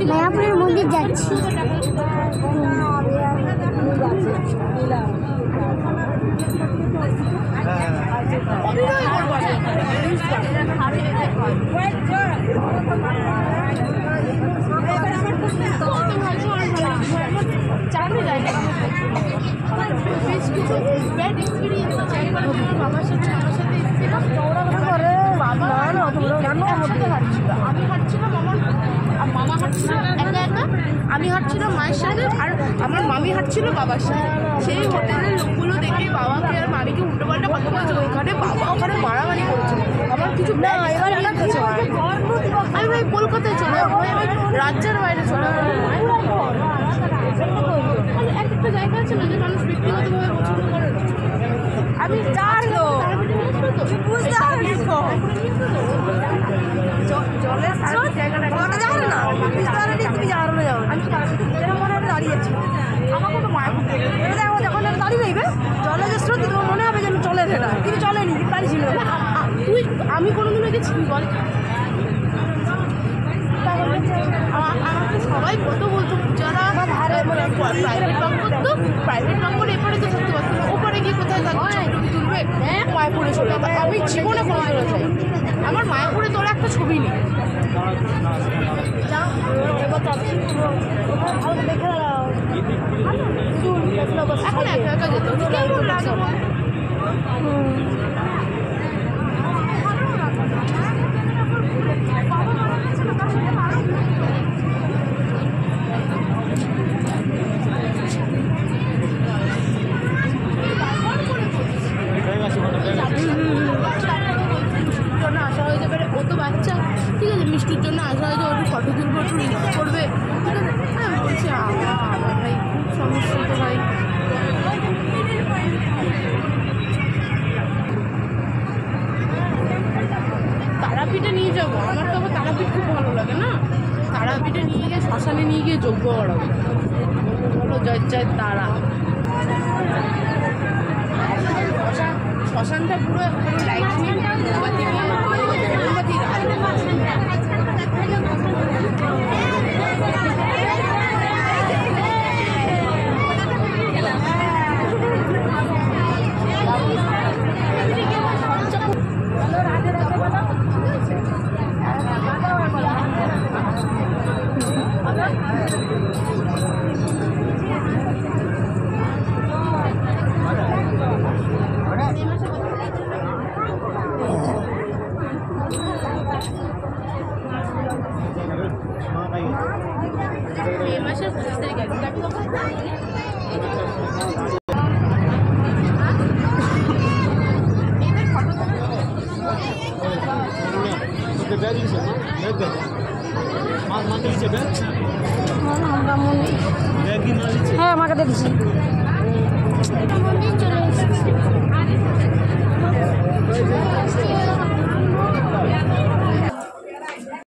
মায়াপুরের মন্দির যাচ্ছি। আমি হাঁটছিলাম মায়ের সাথে, আর আমার মামি হাঁটছিল বাবার সাথে। সেই হোটেলের লোকগুলো দেখে বাবাকে আর মামিকে উল্টো পাল্টা কথা বলছে। ওখানে বাবা ওখানে মারামারি করেছে। আমার কিছু আমি ভাই কলকাতায় চলে যাবো, আমি রাজ্যের বাইরে চলে যাবো। এক একটা জায়গা আছে না যে মানুষ ব্যক্তিগতভাবে পছন্দ করে। আমি জানো বুঝতে পারবি জলের জায়গাটা যাও না, তুমি যাও না, যাও। আমি মনে হয় দাঁড়িয়েছি, আমাকে তো মায়াপুর দেখো যখন দাঁড়িয়ে রইবে জলের যে স্রোত, তোমার মনে হবে যে আমি চলে গেলাম, কিন্তু চলেনি, দাঁড়িয়েছিল। তুই আমি কোনোদিন গেছি বল? আমাকে সবাই কত বলতো যারা প্রাইভেট বাম করতো, প্রাইভেট বাম করে এপারে তো থাকতে পারতো না, ওপারে গিয়ে কোথায় থাকবে, ছবি তুলবে, মায়াপুরে চলে যাবে। আমি জীবনে কোনো তোলা চাই, আমার মায়াপুরে তোলা একটা ছবি নেই। এখন একা একা যেত কেমন লাগে? জন্য আসা হয়ে যাবে, ও তো বাচ্চা, ঠিক আছে, মিষ্টির জন্য আসা হয়ে যাবে, একটু ফটো তুলবো, একটু রিলস করবে, ঠিক আছে। হ্যাঁ বলছি আমার ভাই খুব সমস্যা তো ভাই। তারাপীঠে নিয়ে যাবো, আমার তো আবার তারাপীঠ খুব ভালো লাগে না। তারাপীঠে নিয়ে গিয়ে শ্মশানে নিয়ে গিয়ে যজ্ঞ করাবো, বলো জয় জয় তারা। শ্মশানটা পুরো কোনো লাইট নেই, মোমবাতি নিয়ে মোমবাতি মে মাসের 25 তারিখ একদম। হ্যাঁ আমাকে দেখছি।